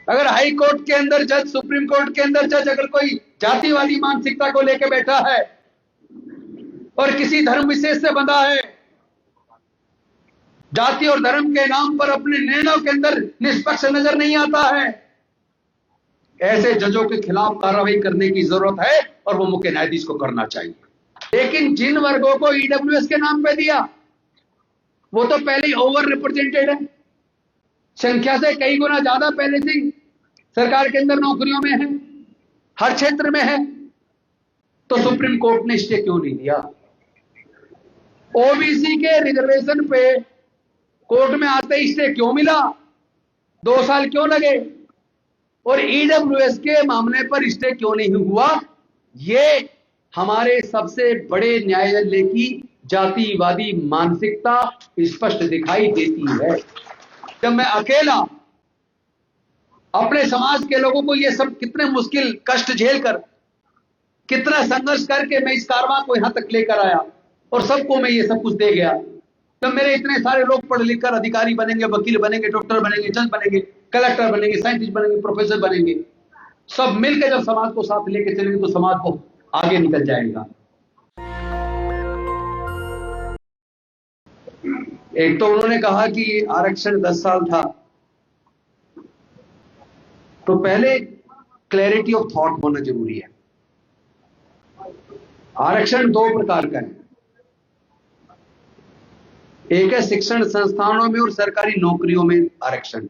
अगर high court के अंदर जज, सुप्रीम कोर्ट के अंदर जज अगर कोई जातिवादी मानसिकता को लेकर बैठा है और किसी धर्म विशेष से बंधा है, जाति और धर्म के नाम पर अपने निर्णयों के अंदर निष्पक्ष नजर नहीं आता है, ऐसे जजों के खिलाफ कार्रवाई करने की जरूरत है और वो मुख्य न्यायाधीश को करना चाहिए। लेकिन जिन वर्गों को ईडब्ल्यूएस के नाम पे दिया वो तो पहले ही ओवर रिप्रेजेंटेड है, संख्या से कई गुना ज्यादा पहले से सरकार के अंदर नौकरियों में है, हर क्षेत्र में है। तो सुप्रीम कोर्ट ने स्टे क्यों नहीं दिया? ओबीसी के रिजर्वेशन पे कोर्ट में आते ही स्टे क्यों मिला? 2 साल क्यों लगे? और ईडब्ल्यूएस के मामले पर स्टे क्यों नहीं हुआ? ये हमारे सबसे बड़े न्यायालय की जातिवादी मानसिकता स्पष्ट दिखाई देती है। जब मैं अकेला अपने समाज के लोगों को ये सब कितने मुश्किल कष्ट झेलकर, कितना संघर्ष करके मैं इस कारवां को यहां तक लेकर आया और सबको मैं ये सब कुछ दे गया, जब मेरे इतने सारे लोग पढ़ लिख कर अधिकारी बनेंगे, वकील बनेंगे, डॉक्टर बनेंगे, जज बनेंगे, कलेक्टर बनेंगे, साइंटिस्ट बनेंगे, प्रोफेसर बनेंगे, सब मिलकर जब समाज को साथ लेके चलेंगे तो समाज को आगे निकल जाएगा। एक तो उन्होंने कहा कि आरक्षण 10 साल था, तो पहले क्लैरिटी ऑफ थॉट होना जरूरी है। आरक्षण 2 प्रकार का है, एक है शिक्षण संस्थानों में और सरकारी नौकरियों में आरक्षण,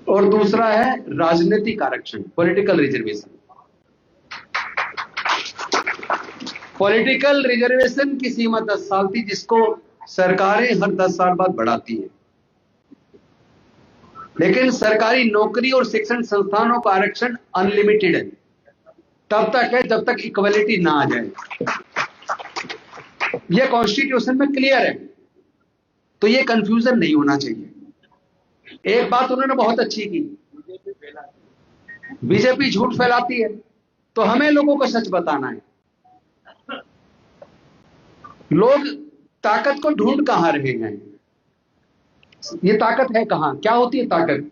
और दूसरा है राजनीतिक आरक्षण, पॉलिटिकल रिजर्वेशन। पॉलिटिकल रिजर्वेशन की सीमा 10 साल थी, जिसको सरकारें हर 10 साल बाद बढ़ाती हैं। लेकिन सरकारी नौकरी और शिक्षण संस्थानों का आरक्षण अनलिमिटेड है, तब तक है जब तक इक्वलिटी ना आ जाए। यह कॉन्स्टिट्यूशन में क्लियर है, तो यह कंफ्यूजन नहीं होना चाहिए। एक बात उन्होंने बहुत अच्छी की, बीजेपी झूठ फैलाती है तो हमें लोगों को सच बताना है। लोग ताकत को ढूंढ कहां रहे हैं? ये ताकत है कहां? क्या होती है ताकत?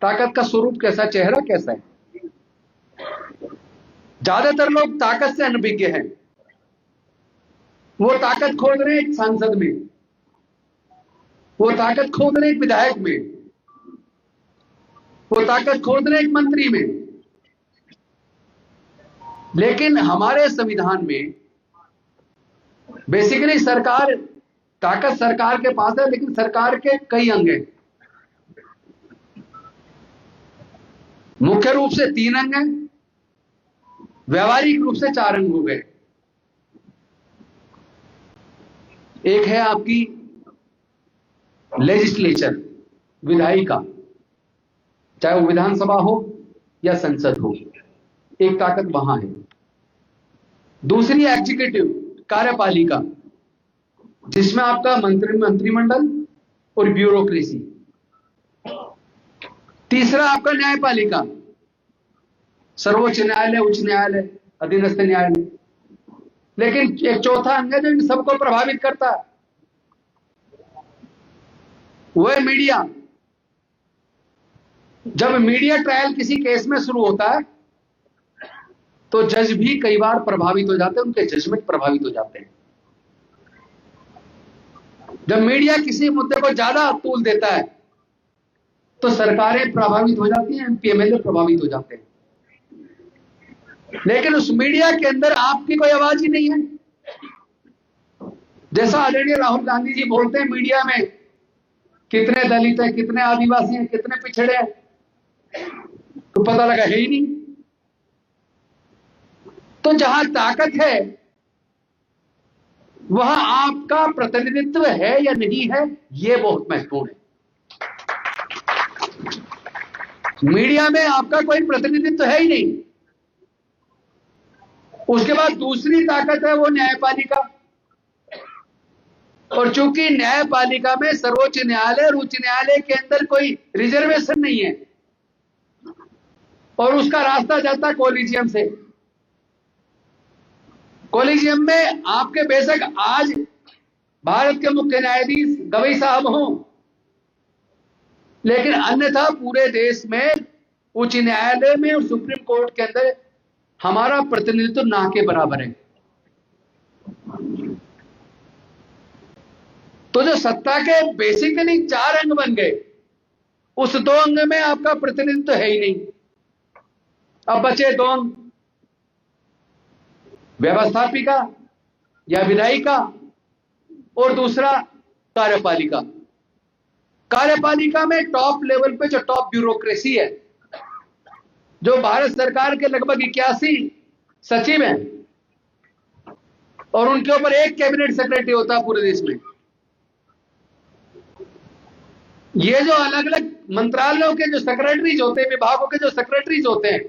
ताकत का स्वरूप कैसा, चेहरा कैसा है? ज्यादातर लोग ताकत से अनभिज्ञ हैं। वो ताकत खोज रहे एक सांसद में, वो ताकत खोज रहे एक विधायक में, वो ताकत खोज रहे एक मंत्री में। लेकिन हमारे संविधान में बेसिकली सरकार, ताकत सरकार के पास है, लेकिन सरकार के कई अंग हैं। मुख्य रूप से 3 अंग हैं, व्यवहारिक रूप से 4 अंग हो गए। एक है आपकी लेजिस्लेचर, विधायिका, चाहे वो विधानसभा हो या संसद हो, एक ताकत वहां है। दूसरी एग्जीक्यूटिव, कार्यपालिका, जिसमें आपका मंत्रिमंडल और ब्यूरोक्रेसी। तीसरा आपका न्यायपालिका, सर्वोच्च न्यायालय, उच्च न्यायालय, अधीनस्थ न्यायालय। लेकिन एक चौथा अंग है जो इन सबको प्रभावित करता है, वो है मीडिया। जब मीडिया ट्रायल किसी केस में शुरू होता है तो जज भी कई बार प्रभावित हो जाते हैं, उनके जजमेंट प्रभावित हो जाते हैं। जब मीडिया किसी मुद्दे को ज्यादा तूल देता है तो सरकारें प्रभावित हो जाती हैं, एमपी एमएलए प्रभावित हो जाते हैं। लेकिन उस मीडिया के अंदर आपकी कोई आवाज ही नहीं है। जैसा आदरणीय राहुल गांधी जी बोलते हैं मीडिया में, कितने दलित हैं, कितने आदिवासी हैं, कितने पिछड़े हैं, तो पता लगा है ही नहीं। तो जहां ताकत है वहां आपका प्रतिनिधित्व है या नहीं है, यह बहुत महत्वपूर्ण है। मीडिया में आपका कोई प्रतिनिधित्व है ही नहीं। उसके बाद दूसरी ताकत है वो न्यायपालिका, और चूंकि न्यायपालिका में सर्वोच्च न्यायालय और उच्च न्यायालय के अंदर कोई रिजर्वेशन नहीं है और उसका रास्ता जाता कॉलेजियम से। कॉलेजियम में आपके बेशक आज भारत के मुख्य न्यायाधीश गवई साहब हों, लेकिन अन्यथा पूरे देश में उच्च न्यायालय में और सुप्रीम कोर्ट के अंदर हमारा प्रतिनिधित्व ना के बराबर है। तो जो सत्ता के बेसिकली 4 अंग बन गए, उस 2 अंग में आपका प्रतिनिधित्व है ही नहीं। अब बचे 2 अंग, व्यवस्थापिका या विधायिका और दूसरा कार्यपालिका। कार्यपालिका में टॉप लेवल पे जो टॉप ब्यूरोक्रेसी है, जो भारत सरकार के लगभग 81 सचिव हैं और उनके ऊपर एक कैबिनेट सेक्रेटरी होता है पूरे देश में। ये जो अलग अलग मंत्रालयों के जो सेक्रेटरीज होते हैं, विभागों के जो सेक्रेटरीज होते हैं,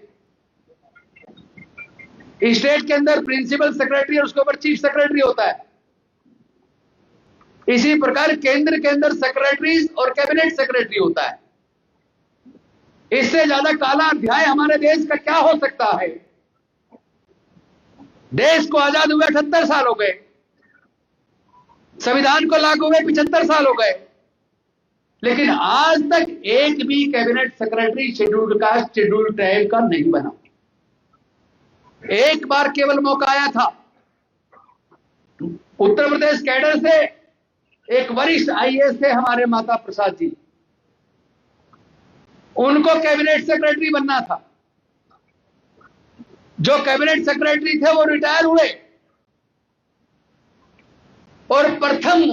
स्टेट के अंदर प्रिंसिपल सेक्रेटरी और उसके ऊपर चीफ सेक्रेटरी होता है। इसी प्रकार केंद्र के अंदर सेक्रेटरीज और कैबिनेट सेक्रेटरी होता है। इससे ज्यादा काला अध्याय हमारे देश का क्या हो सकता है? देश को आजाद हुए 78 साल हो गए, संविधान को लागू हुए 75 साल हो गए, लेकिन आज तक एक भी cabinet secretary scheduled caste scheduled tribe का नहीं बना। एक बार केवल मौका आया था, उत्तर प्रदेश कैडर से एक वरिष्ठ आईएएस थे हमारे माता प्रसाद जी, उनको कैबिनेट सेक्रेटरी बनना था। जो कैबिनेट सेक्रेटरी थे वो रिटायर हुए और प्रथम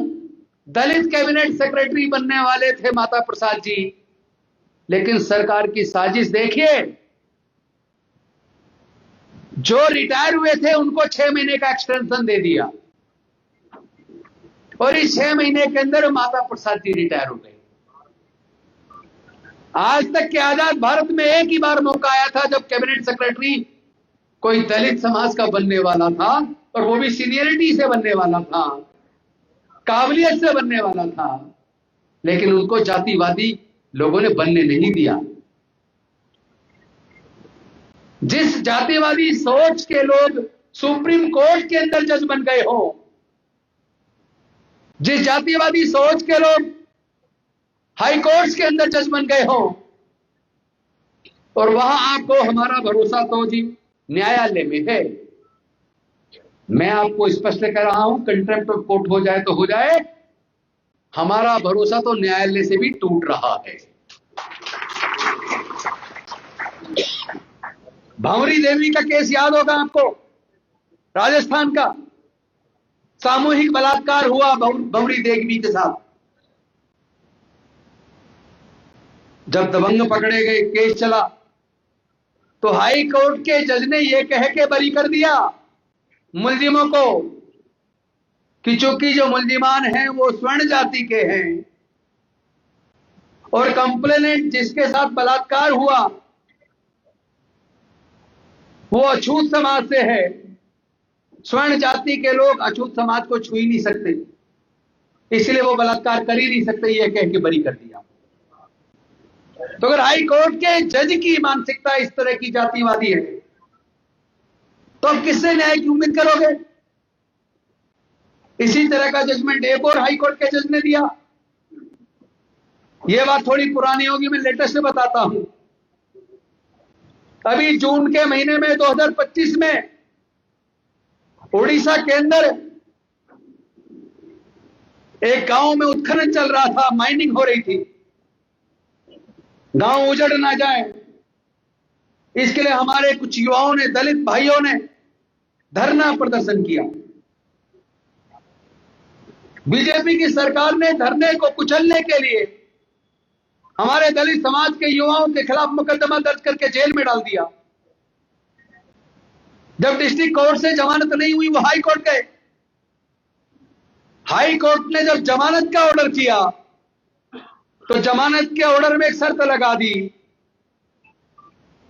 दलित कैबिनेट सेक्रेटरी बनने वाले थे माता प्रसाद जी। लेकिन सरकार की साजिश देखिए, जो रिटायर हुए थे उनको 6 महीने का एक्सटेंशन दे दिया और इस 6 महीने के अंदर माता प्रसाद जी रिटायर हो गए। आज तक के आजाद भारत में एक ही बार मौका आया था जब कैबिनेट सेक्रेटरी कोई दलित समाज का बनने वाला था, और वो भी सीनियरिटी से बनने वाला था, काबिलियत से बनने वाला था, लेकिन उनको जातिवादी लोगों ने बनने नहीं दिया। जिस जातिवादी सोच के लोग सुप्रीम कोर्ट के अंदर जज बन गए हो, जिस जातिवादी सोच के लोग हाई कोर्ट्स के अंदर जज बन गए हो, और वहां आपको हमारा भरोसा तो जी न्यायालय में है। मैं आपको स्पष्ट कह रहा हूं, कंटेम्प्ट ऑफ कोर्ट हो जाए तो हो जाए, हमारा भरोसा तो न्यायालय से भी टूट रहा है। भंवरी देवी का केस याद होगा आपको, राजस्थान का सामूहिक बलात्कार हुआ भंवरी देवी के साथ। जब दबंग पकड़े गए, केस चला, तो हाई कोर्ट के जज ने यह कह के बरी कर दिया मुलजिमों को कि चूंकि जो मुलजिमान हैं वो स्वर्ण जाति के हैं और कंप्लेनेंट जिसके साथ बलात्कार हुआ वो अछूत समाज से है, स्वर्ण जाति के लोग अछूत समाज को छू ही नहीं सकते, इसलिए वो बलात्कार कर ही नहीं सकते, यह कह के बरी कर दिया। तो अगर हाई कोर्ट के जज की मानसिकता इस तरह की जातिवादी है, तो अब किससे न्याय की उम्मीद करोगे? इसी तरह का जजमेंट एक और हाई कोर्ट के जज ने दिया। यह बात थोड़ी पुरानी होगी, मैं लेटेस्ट बताता हूं। अभी जून के महीने में 2025 में उड़ीसा के अंदर एक गांव में उत्खनन चल रहा था, माइनिंग हो रही थी। गांव उजड़ ना जाए, इसके लिए हमारे कुछ युवाओं ने, दलित भाइयों ने धरना प्रदर्शन किया। बीजेपी की सरकार ने धरने को कुचलने के लिए हमारे दलित समाज के युवाओं के खिलाफ मुकदमा दर्ज करके जेल में डाल दिया। जब डिस्ट्रिक्ट कोर्ट से जमानत नहीं हुई, वो हाई कोर्ट गए। हाई कोर्ट ने जब जमानत का ऑर्डर किया, तो जमानत के ऑर्डर में एक शर्त लगा दी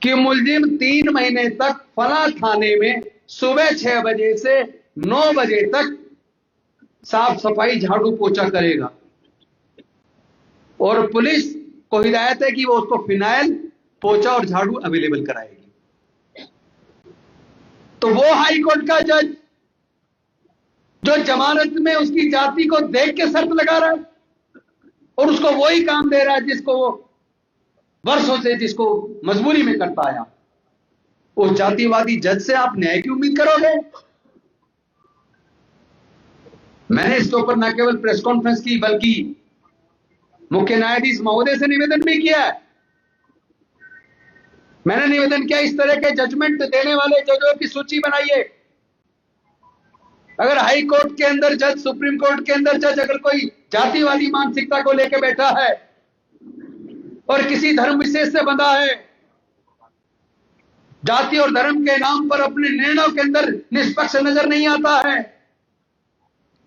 कि मुलजिम 3 महीने तक फला थाने में सुबह 6 बजे से 9 बजे तक साफ सफाई, झाड़ू पोछा करेगा, और पुलिस को हिदायत है कि वो उसको फिनाइल, पोछा और झाड़ू अवेलेबल कराएगी। तो वो हाई कोर्ट का जज जो जमानत में उसकी जाति को देख के शर्त लगा रहा है, और उसको वही काम दे रहा है जिसको वो वर्षों से जिसको मजबूरी में करता आया। उस जातिवादी जज से आप न्याय की उम्मीद करोगे? मैंने इसके ऊपर न केवल प्रेस कॉन्फ्रेंस की बल्कि मुख्य न्यायाधीश महोदय से निवेदन भी किया है। मैंने निवेदन किया, इस तरह के जजमेंट देने वाले जजों की सूची बनाइए। अगर हाई कोर्ट के अंदर जज, सुप्रीम कोर्ट के अंदर जज अगर कोई जातिवादी मानसिकता को लेकर बैठा है और किसी धर्म विशेष से बंधा है, जाति और धर्म के नाम पर अपने निर्णयों के अंदर निष्पक्ष नजर नहीं आता है,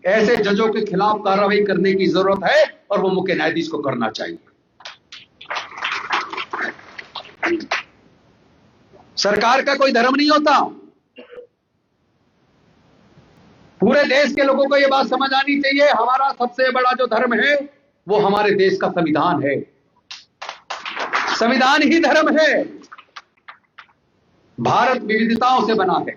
ऐसे जजों के खिलाफ कार्रवाई करने की जरूरत है और वो मुख्य न्यायाधीश को करना चाहिए। सरकार का कोई धर्म नहीं होता। पूरे देश के लोगों को यह बात समझ आनी चाहिए, हमारा सबसे बड़ा जो धर्म है वो हमारे देश का संविधान है। संविधान ही धर्म है। भारत विविधताओं से बना है।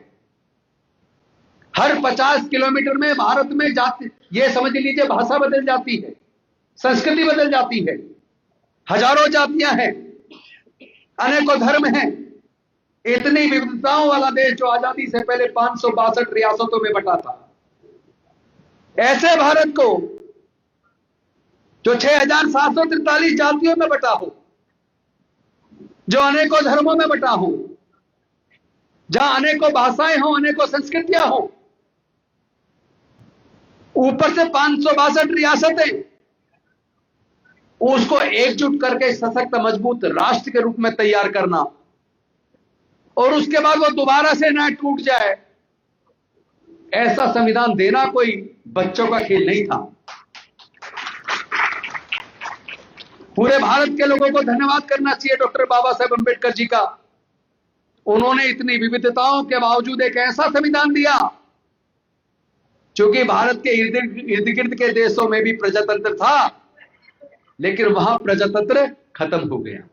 हर 50 किलोमीटर में भारत में जाति, ये समझ लीजिए, भाषा बदल जाती है, संस्कृति बदल जाती है, हजारों जातियां हैं, अनेकों धर्म हैं। इतनी विविधताओं वाला देश जो आजादी से पहले 562 रियासतों में बटा था, ऐसे भारत को जो 6743 जातियों में बटा हो, जो अनेकों धर्मों में बटा हो, जहां अनेकों भाषाएं हो, अनेकों संस्कृतियां हो, ऊपर से 562 रियासतें, उसको एकजुट करके सशक्त मजबूत राष्ट्र के रूप में तैयार करना और उसके बाद वो दोबारा से ना टूट जाए, ऐसा संविधान देना कोई बच्चों का खेल नहीं था। पूरे भारत के लोगों को धन्यवाद करना चाहिए डॉक्टर बाबा साहेब अम्बेडकर जी का। उन्होंने इतनी विविधताओं के बावजूद एक ऐसा संविधान दिया, क्योंकि भारत के इर्द गिर्द के देशों में भी प्रजातंत्र था, लेकिन वहां प्रजातंत्र खत्म हो गया।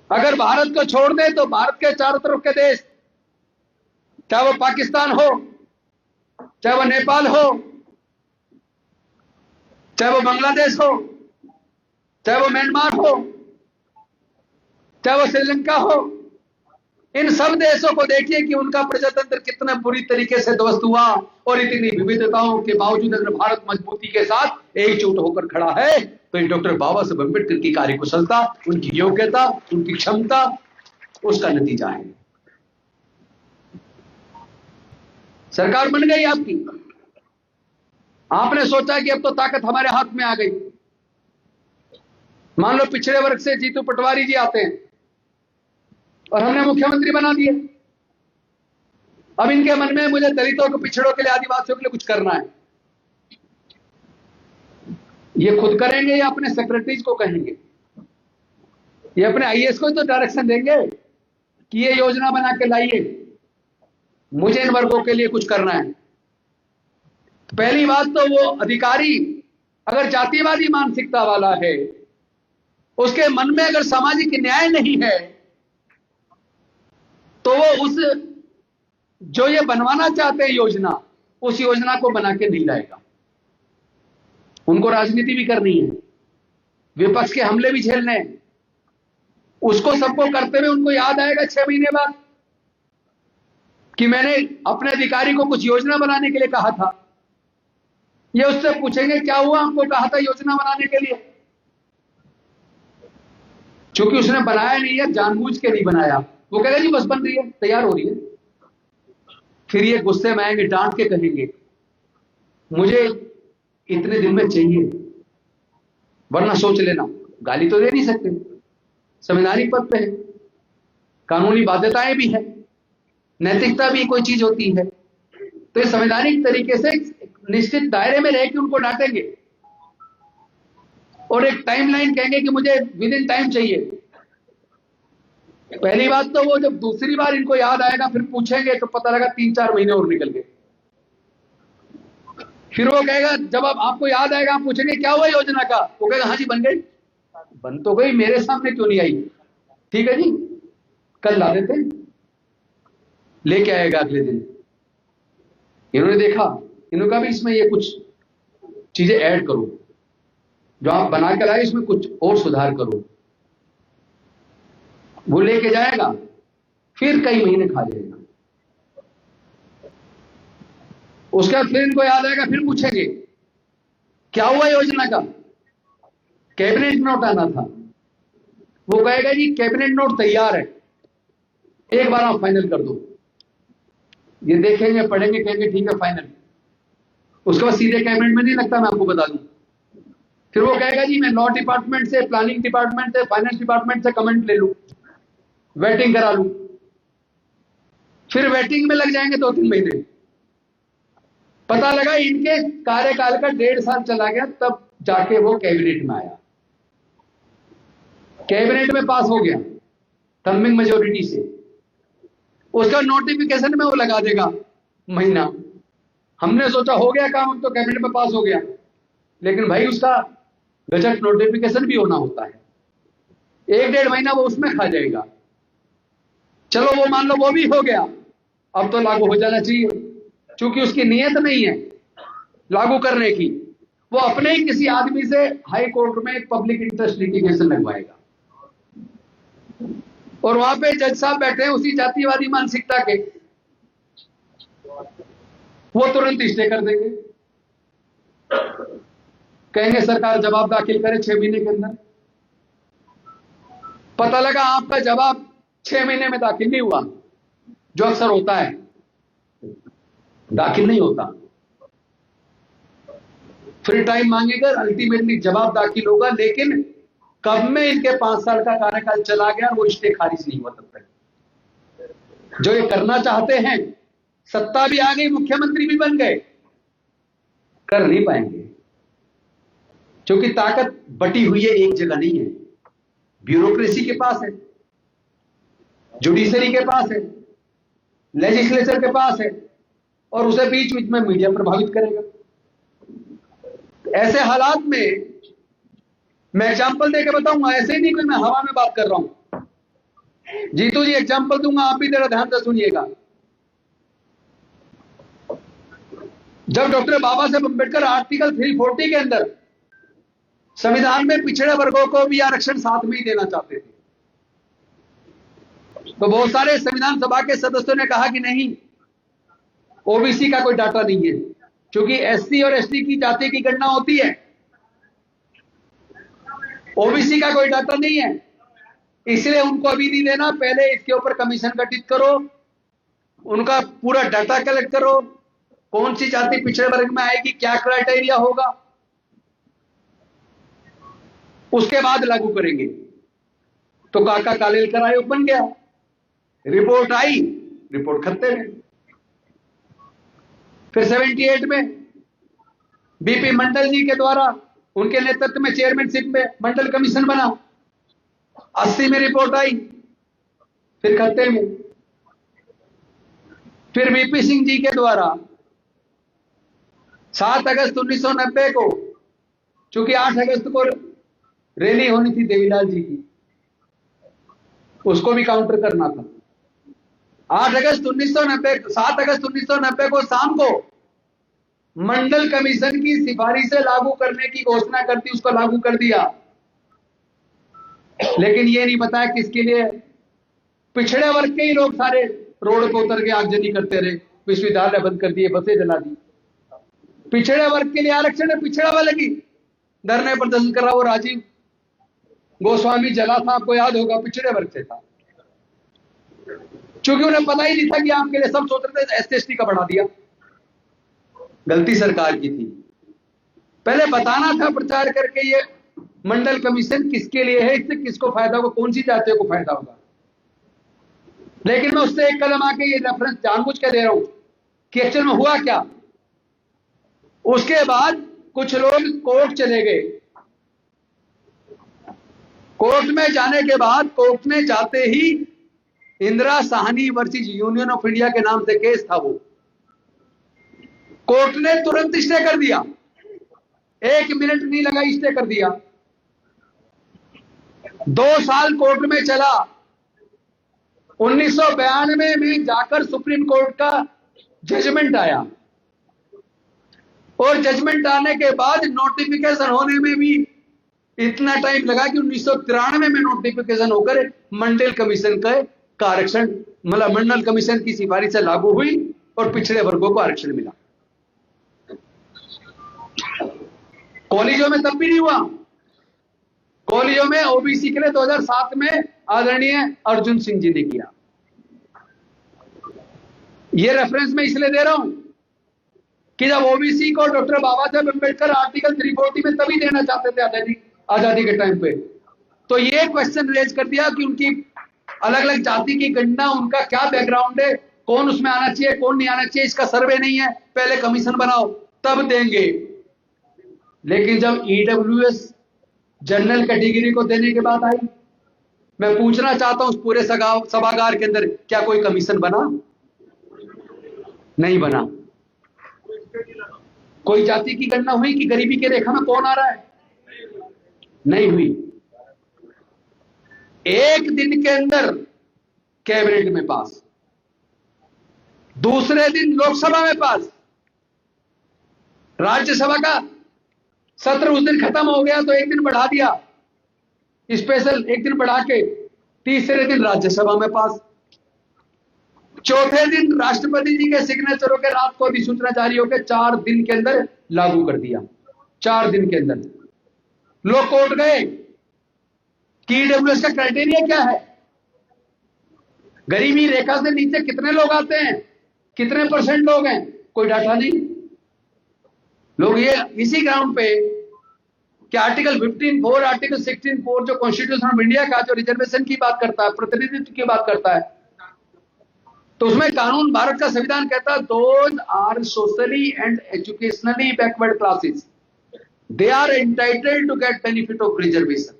अगर भारत को छोड़ दे तो भारत के चारों तरफ के देश, चाहे वो पाकिस्तान हो, चाहे वो नेपाल हो, चाहे वो बांग्लादेश हो, चाहे वो म्यांमार हो, चाहे वो श्रीलंका हो, इन सब देशों को देखिए कि उनका प्रजातंत्र कितना बुरी तरीके से ध्वस्त हुआ। और इतनी विविधताओं के बावजूद अगर भारत मजबूती के साथ एकजुट होकर खड़ा है तो ये डॉक्टर बाबा साहब अम्बेडकर की कार्यकुशलता, उनकी योग्यता, उनकी क्षमता, उसका नतीजा है। सरकार बन गई आपकी, आपने सोचा कि अब तो ताकत हमारे हाथ में आ गई। मान लो पिछड़े वर्ग से जीतू पटवारी जी आते हैं और हमने मुख्यमंत्री बना दिए। अब इनके मन में मुझे दलितों को, पिछड़ों के लिए, आदिवासियों के लिए कुछ करना है। ये खुद करेंगे या अपने सेक्रेटरीज को कहेंगे? ये अपने आईएएस को तो डायरेक्शन देंगे कि ये योजना बना के लाइए, मुझे इन वर्गों के लिए कुछ करना है। पहली बात तो वो अधिकारी अगर जातिवादी मानसिकता वाला है, उसके मन में अगर सामाजिक न्याय नहीं है, तो वो उस जो ये बनवाना चाहते हैं योजना, उस योजना को बना के नहीं लाएगा। उनको राजनीति भी करनी है, विपक्ष के हमले भी झेलने हैं। उसको सबको करते हुए उनको याद आएगा 6 महीने बाद कि मैंने अपने अधिकारी को कुछ योजना बनाने के लिए कहा था। ये उससे पूछेंगे क्या हुआ, हमको कहा था योजना बनाने के लिए। क्योंकि उसने बनाया नहीं है, जानबूझ के नहीं बनाया, वो कहेगा जी बस बन रही है, तैयार हो रही है। फिर ये गुस्से में आएंगे, डांट के कहेंगे मुझे इतने दिन में चाहिए, वरना सोच लेना। गाली तो दे नहीं सकते, संवैधानिक पद पे है, कानूनी बाध्यताएं भी है, नैतिकता भी कोई चीज होती है। तो ये संवैधानिक तरीके से निश्चित दायरे में रह के उनको डांटेंगे और एक टाइमलाइन कहेंगे कि मुझे विद इन टाइम चाहिए। पहली बात तो वो जब दूसरी बार इनको याद आएगा, फिर पूछेंगे तो पता लगा 3-4 महीने और निकल गए। फिर वो कहेगा, जब आपको याद आएगा, आप पूछेंगे क्या हुआ योजना का, वो कहेगा हाँ जी बन गई। बन तो गई, मेरे सामने क्यों नहीं आई? ठीक है जी, कल ला देते, लेके आएगा अगले दिन। इन्होंने देखा, इन्होंने कहा भी इसमें ये कुछ चीजें ऐड करो, जो आप बना कर आए इसमें कुछ और सुधार करो। वो लेके जाएगा, फिर कई महीने खा जाएगा। उसके बाद फिर इनको याद आएगा, फिर पूछेंगे क्या हुआ योजना का, कैबिनेट नोट आना था। वो कहेगा जी कैबिनेट नोट तैयार है, एक बार आप फाइनल कर दो। ये देखेंगे, पढ़ेंगे, कहेंगे ठीक है फाइनल। उसके बाद सीधे कैबिनेट में नहीं लगता, मैं आपको बता दूं। फिर वो कहेगा जी मैं लॉ डिपार्टमेंट से, प्लानिंग डिपार्टमेंट से, फाइनेंस डिपार्टमेंट से कमेंट ले लूं, वेटिंग करा लूं। फिर वेटिंग में लग जाएंगे 2-3 महीने। पता लगा इनके कार्यकाल का 1.5 साल चला गया, तब जाके वो कैबिनेट में आया, कैबिनेट में पास हो गया थंबिंग मेजोरिटी से। उसका नोटिफिकेशन में वो लगा देगा महीना। हमने सोचा हो गया काम, तो कैबिनेट में पास हो गया, लेकिन भाई उसका गजट नोटिफिकेशन भी होना होता है। 1-1.5 महीना वो उसमें खा जाएगा। चलो वो मान लो वो भी हो गया, अब तो लागू हो जाना चाहिए। क्योंकि उसकी नीयत नहीं है लागू करने की, वो अपने ही किसी आदमी से हाई कोर्ट में पब्लिक इंटरेस्ट लिटिगेशन लगवाएगा, और वहां पे जज साहब बैठे हैं उसी जातिवादी मानसिकता के, वो तुरंत स्टे कर देंगे। कहेंगे सरकार जवाब दाखिल करे 6 महीने के अंदर। पता लगा आपका जवाब 6 महीने में दाखिल नहीं हुआ, जो अक्सर होता है, दाखिल नहीं होता। फिर टाइम मांगेगा, अल्टीमेटली जवाब दाखिल होगा, लेकिन कब में इनके 5 साल का कार्यकाल चला गया और वो स्टे खारिज नहीं हुआ तब तक। जो ये करना चाहते हैं, सत्ता भी आ गई, मुख्यमंत्री भी बन गए, कर नहीं पाएंगे, क्योंकि ताकत बटी हुई है, एक जगह नहीं है। ब्यूरोक्रेसी के पास है, जुडिशरी के पास है, लेजिस्लेचर के पास है, और उसे बीच बीच में मीडिया प्रभावित करेगा। ऐसे हालात में मैं एग्जांपल देके बताऊंगा, ऐसे ही नहीं कोई मैं हवा में बात कर रहा हूं। जीतू जी एग्जांपल दूंगा, आप भी जरा ध्यान से सुनिएगा। जब डॉक्टर बाबा साहेब अम्बेडकर आर्टिकल 340 के अंदर संविधान में पिछड़े वर्गों को भी आरक्षण साथ में ही देना चाहते थे, तो बहुत सारे संविधान सभा के सदस्यों ने कहा कि नहीं, ओबीसी का कोई डाटा नहीं है, क्योंकि एससी और एसटी की जाति की गणना होती है, ओबीसी का कोई डाटा नहीं है, इसलिए उनको अभी नहीं देना, पहले इसके ऊपर कमीशन गठित करो, उनका पूरा डाटा कलेक्ट करो, कौन सी जाति पिछड़े वर्ग में आएगी, क्या क्राइटेरिया होगा, उसके बाद लागू करेंगे। तो काका कालेलकर आयोग बन गया, रिपोर्ट आई, रिपोर्ट खत्ते में। फिर 78 में बीपी मंडल जी के द्वारा, उनके नेतृत्व में चेयरमैनशिप में मंडल कमीशन बना, 80 में रिपोर्ट आई, फिर खत्ते में। फिर वीपी सिंह जी के द्वारा 7 अगस्त 1990 को, चूंकि 8 अगस्त को रैली होनी थी देवीलाल जी की, उसको भी काउंटर करना था। 7 अगस्त 1990 को शाम को मंडल कमीशन की सिफारिश से लागू करने की घोषणा करती, उसको लागू कर दिया। लेकिन ये नहीं बताया किसके लिए। पिछड़े वर्ग के ही लोग सारे रोड पर उतर के आगजनी करते रहे, विश्वविद्यालय बंद कर दिए, बसें जला दी। पिछड़े वर्ग के लिए आरक्षण है, पिछड़ा वाले की धरने प्रदर्शन कर रहा, वो राजीव गोस्वामी जला था, आपको याद होगा, पिछड़े वर्ग से था, क्योंकि उन्हें पता ही नहीं था कि आपके लिए सब सोच रहे थे, एसटी का बढ़ा दिया। गलती सरकार की थी, पहले बताना था प्रचार करके ये मंडल कमीशन किसके लिए है, इससे किसको फायदा होगा, कौन सी जातियों को फायदा होगा। लेकिन मैं उससे एक कदम आके ये रेफरेंस जानबूझ के दे रहा हूं कि एक्चुअल में हुआ क्या। उसके बाद कुछ लोग कोर्ट चले गए, कोर्ट में जाने के बाद, कोर्ट में जाते ही Indira Sahni versus union of India के नाम से केस था, वो कोर्ट ने तुरंत स्टे कर दिया, 1 मिनट नहीं लगा, स्टे कर दिया। 2 साल कोर्ट में चला। 1992 में जाकर सुप्रीम कोर्ट का जजमेंट आया, और जजमेंट आने के बाद नोटिफिकेशन होने में भी इतना टाइम लगा कि 1993 में नोटिफिकेशन होकर मंडल कमीशन का आरक्षण, मतलब मंडल कमीशन की सिफारिश से लागू हुई और पिछड़े वर्गों को आरक्षण मिला। कॉलेजों में तब भी नहीं हुआ। कॉलेजों में ओबीसी के लिए 2007 में आदरणीय अर्जुन सिंह जी ने किया। ये रेफरेंस मैं इसलिए दे रहा हूं कि जब ओबीसी को डॉक्टर बाबा साहेब अम्बेडकर आर्टिकल 340 में तभी देना चाहते थे आजादी के टाइम पे, तो ये क्वेश्चन रेज कर दिया कि उनकी अलग अलग जाति की गणना, उनका क्या बैकग्राउंड है, कौन उसमें आना चाहिए कौन नहीं आना चाहिए, इसका सर्वे नहीं है, पहले कमीशन बनाओ तब देंगे। लेकिन जब ईडब्ल्यूएस जनरल कैटेगरी को देने की बात आई, मैं पूछना चाहता हूं उस पूरे सभागार के अंदर क्या कोई कमीशन बना? नहीं बना। कोई जाति की गणना हुई कि गरीबी के रेखा में कौन आ रहा है? नहीं हुई। एक दिन के अंदर कैबिनेट में पास, दूसरे दिन लोकसभा में पास, राज्यसभा का सत्र उस दिन खत्म हो गया तो एक दिन बढ़ा दिया, स्पेशल एक दिन बढ़ा के, तीसरे दिन राज्यसभा में पास, चौथे दिन राष्ट्रपति जी के सिग्नेचरों के रात को अधिसूचना जारी होकर 4 दिन के अंदर लागू कर दिया। 4 दिन के अंदर लोग कोर्ट गए कि ईडब्ल्यूएस का क्राइटेरिया क्या है, गरीबी रेखा से नीचे कितने लोग आते हैं, कितने % लोग हैं, कोई डाटा नहीं। लोग ये इसी ग्राउंड पे कि आर्टिकल 15(4) आर्टिकल 16(4) जो कॉन्स्टिट्यूशन ऑफ इंडिया का जो रिजर्वेशन की बात करता है, प्रतिनिधित्व की बात करता है, तो उसमें कानून, भारत का संविधान कहता है those are socially and educationally backward classes they are entitled to get benefit of reservation.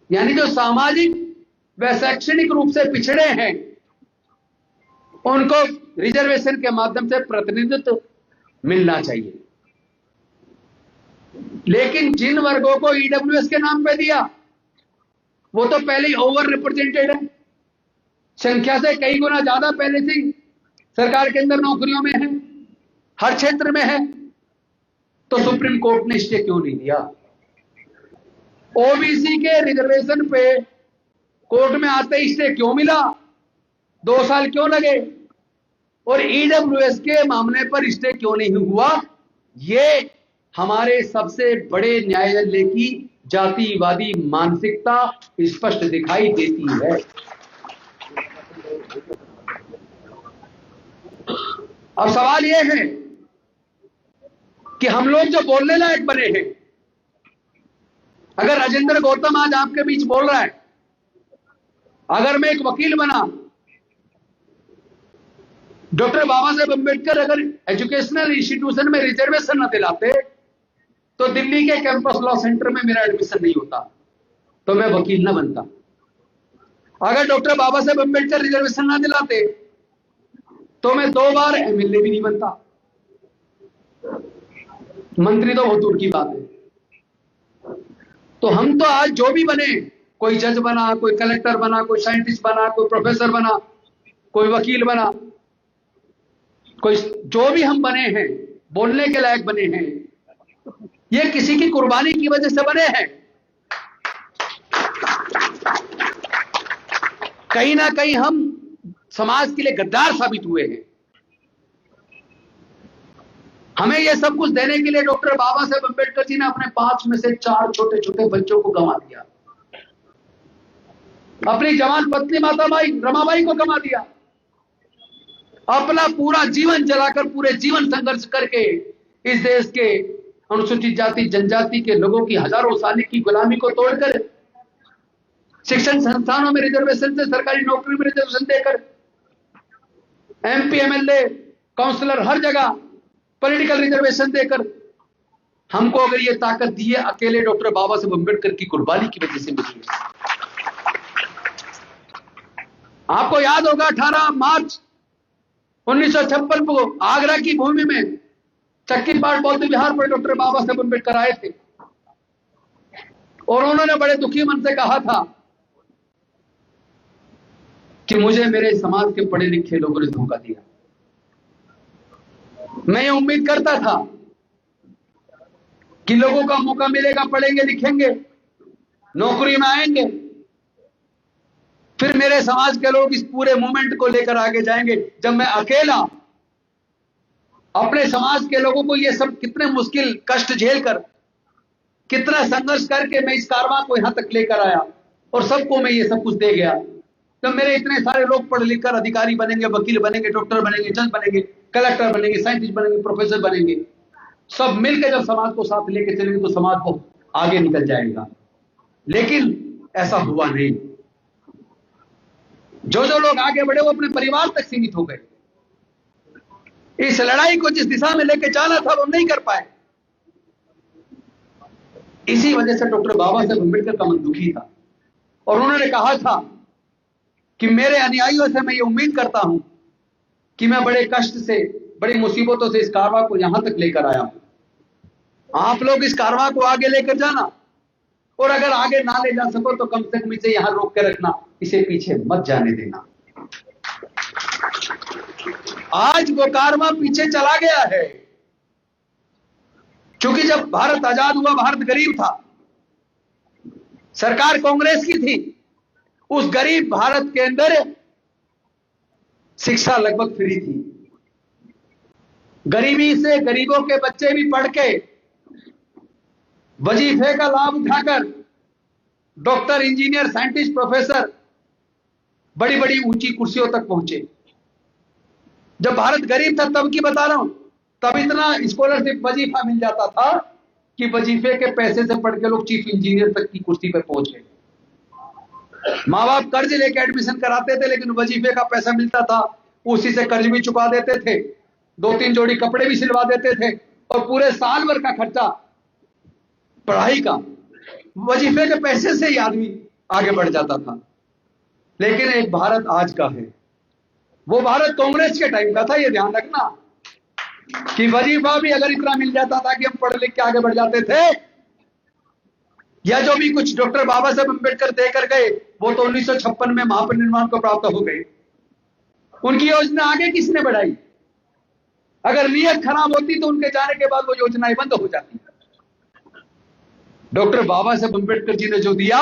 यानी जो सामाजिक व शैक्षणिक रूप से पिछड़े हैं उनको रिजर्वेशन के माध्यम से प्रतिनिधित्व मिलना चाहिए। लेकिन जिन वर्गों को ईडब्ल्यूएस के नाम पे दिया वो तो पहले ही ओवर रिप्रेजेंटेड है, संख्या से कई गुना ज्यादा पहले से सरकार के अंदर नौकरियों में है, हर क्षेत्र में है, तो सुप्रीम कोर्ट ने स्टे क्यों नहीं दिया? ओबीसी के रिजर्वेशन पे कोर्ट में आते ही स्टे क्यों मिला? 2 साल क्यों लगे? और ईडब्ल्यूएस के मामले पर स्टे क्यों नहीं हुआ? ये हमारे सबसे बड़े न्यायालय की जातिवादी मानसिकता स्पष्ट दिखाई देती है। अब सवाल यह है कि हम लोग जो बोलने लायक बने हैं, अगर राजेंद्र गौतम आज आपके बीच बोल रहा है, अगर मैं एक वकील बना, डॉक्टर बाबा साहेब अम्बेडकर अगर एजुकेशनल इंस्टीट्यूशन में रिजर्वेशन न दिलाते तो दिल्ली के कैंपस लॉ सेंटर में मेरा एडमिशन नहीं होता, तो मैं वकील न बनता। अगर डॉक्टर बाबा साहेब अम्बेडकर रिजर्वेशन न दिलाते तो मैं 2 बार एमएलए भी नहीं बनता, मंत्री तो बहुत दूर की बात है। तो हम तो आज जो भी बने, कोई जज बना, कोई कलेक्टर बना, कोई साइंटिस्ट बना, कोई प्रोफेसर बना, कोई वकील बना, कोई जो भी हम बने हैं, बोलने के लायक बने हैं, ये किसी की कुर्बानी की वजह से बने हैं। कहीं ना कहीं हम समाज के लिए गद्दार साबित हुए हैं। हमें यह सब कुछ देने के लिए डॉक्टर बाबा साहेब अम्बेडकर जी ने अपने 5 में से 4 छोटे छोटे बच्चों को गंवा दिया, अपनी जवान पत्नी माताबाई रमाबाई को गंवा दिया, अपना पूरा जीवन जलाकर, पूरे जीवन संघर्ष करके इस देश के अनुसूचित जाति जनजाति के लोगों की हजारों साल की गुलामी को तोड़कर शिक्षण संस्थानों में रिजर्वेशन से, सरकारी नौकरी में रिजर्वेशन देकर, एमपी एमएलए काउंसलर हर जगह पॉलिटिकल रिजर्वेशन देकर हमको अगर ये ताकत दी है, अकेले डॉक्टर बाबा साहेब अम्बेडकर की कुर्बानी की वजह से मिली है। आपको याद होगा 18 मार्च 1956 को आगरा की भूमि में चक्की पाठ बौद्ध विहार पर डॉक्टर बाबा साहेब अम्बेडकर आए थे और उन्होंने बड़े दुखी मन से कहा था कि मुझे मेरे समाज के पढ़े लिखे लोगों ने धोखा दिया। मैं ये उम्मीद करता था कि लोगों का मौका मिलेगा, पढ़ेंगे लिखेंगे, नौकरी में आएंगे, फिर मेरे समाज के लोग इस पूरे मूवमेंट को लेकर आगे जाएंगे। जब मैं अकेला अपने समाज के लोगों को ये सब कितने मुश्किल कष्ट झेलकर, कितना संघर्ष करके मैं इस कारवां को यहां तक लेकर आया और सबको मैं ये सब कुछ दे गया। जब मेरे इतने सारे लोग पढ़ लिख कर अधिकारी बनेंगे, वकील बनेंगे, डॉक्टर बनेंगे, जज बनेंगे, कलेक्टर बनेंगे, साइंटिस्ट बनेंगे, प्रोफेसर बनेंगे, सब मिलकर जब समाज को साथ लेके चलेंगे तो समाज को आगे निकल जाएगा। लेकिन ऐसा हुआ नहीं। जो जो लोग आगे बढ़े वो अपने परिवार तक सीमित हो गए। इस लड़ाई को जिस दिशा में लेके जाना था वो नहीं कर पाए। इसी वजह से डॉक्टर बाबा साहेब अम्बेडकर का मन दुखी था और उन्होंने कहा था कि मेरे अनुयायियों से मैं ये उम्मीद करता हूं कि मैं बड़े कष्ट से, बड़ी मुसीबतों से इस कारवां को यहां तक लेकर आया हूं। आप लोग इस कारवां को आगे लेकर जाना और अगर आगे ना ले जा सको तो कम से कम इसे यहां रोक के रखना, इसे पीछे मत जाने देना। आज वो कारवां पीछे चला गया है, क्योंकि जब भारत आजाद हुआ, भारत गरीब था, सरकार कांग्रेस की थी। उस गरीब भारत के अंदर शिक्षा लगभग फ्री थी। गरीबी से गरीबों के बच्चे भी पढ़ के वजीफे का लाभ उठाकर डॉक्टर, इंजीनियर, साइंटिस्ट, प्रोफेसर बड़ी बड़ी ऊंची कुर्सियों तक पहुंचे। जब भारत गरीब था तब की बता रहा हूं, तब इतना स्कॉलरशिप, वजीफा मिल जाता था कि वजीफे के पैसे से पढ़ के लोग चीफ इंजीनियर तक की कुर्सी पर पहुंचे। माँ बाप कर्ज लेके एडमिशन कराते थे, लेकिन वजीफे का पैसा मिलता था, उसी से कर्ज भी चुका देते थे, 2-3 जोड़ी कपड़े भी सिलवा देते थे और पूरे साल भर का खर्चा पढ़ाई का वजीफे के पैसे से ही आदमी आगे बढ़ जाता था। लेकिन एक भारत आज का है, वो भारत कांग्रेस के टाइम का था। ये ध्यान रखना कि वजीफा भी अगर इतना मिल जाता था कि हम पढ़ लिख के आगे बढ़ जाते थे, या जो भी कुछ डॉक्टर बाबा साहेब अम्बेडकर देकर गए वो तो 1956 में महापरिनिर्वाण को प्राप्त हो गए। उनकी योजना आगे किसने बढ़ाई? अगर नीयत खराब होती तो उनके जाने के बाद वो योजनाएं बंद हो जाती। डॉक्टर बाबा साहेब अम्बेडकर जी ने जो दिया,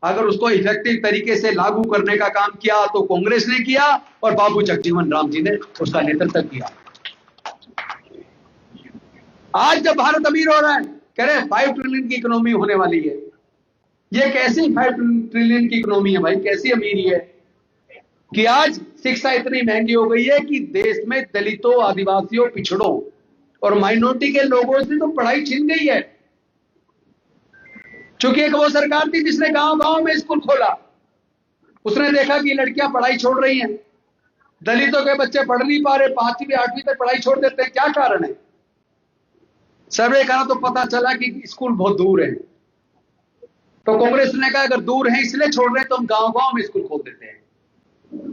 अगर उसको इफेक्टिव तरीके से लागू करने का काम किया तो कांग्रेस ने किया और बाबू जगजीवन राम जी ने उसका नेतृत्व किया। आज जब भारत अमीर हो रहा है, कह रहे हैं 5 ट्रिलियन की इकोनॉमी होने वाली है। ये कैसी 5 ट्रिलियन की इकोनॉमी है भाई? कैसी अमीरी है कि आज शिक्षा इतनी महंगी हो गई है कि देश में दलितों, आदिवासियों, पिछड़ों और माइनॉरिटी के लोगों से तो पढ़ाई छिन गई है। चूंकि एक वो सरकार थी जिसने गांव गांव में स्कूल खोला, उसने देखा कि लड़कियां पढ़ाई छोड़ रही हैं, दलितों के बच्चे पढ़ नहीं पा रहे, 5वीं 8वीं तक पढ़ाई छोड़ देते हैं। क्या कारण है? सर्वे करा तो पता चला कि स्कूल बहुत दूर है। तो कांग्रेस ने कहा अगर दूर है इसलिए छोड़ रहे हैं तो हम गांव गांव में स्कूल खोल देते हैं।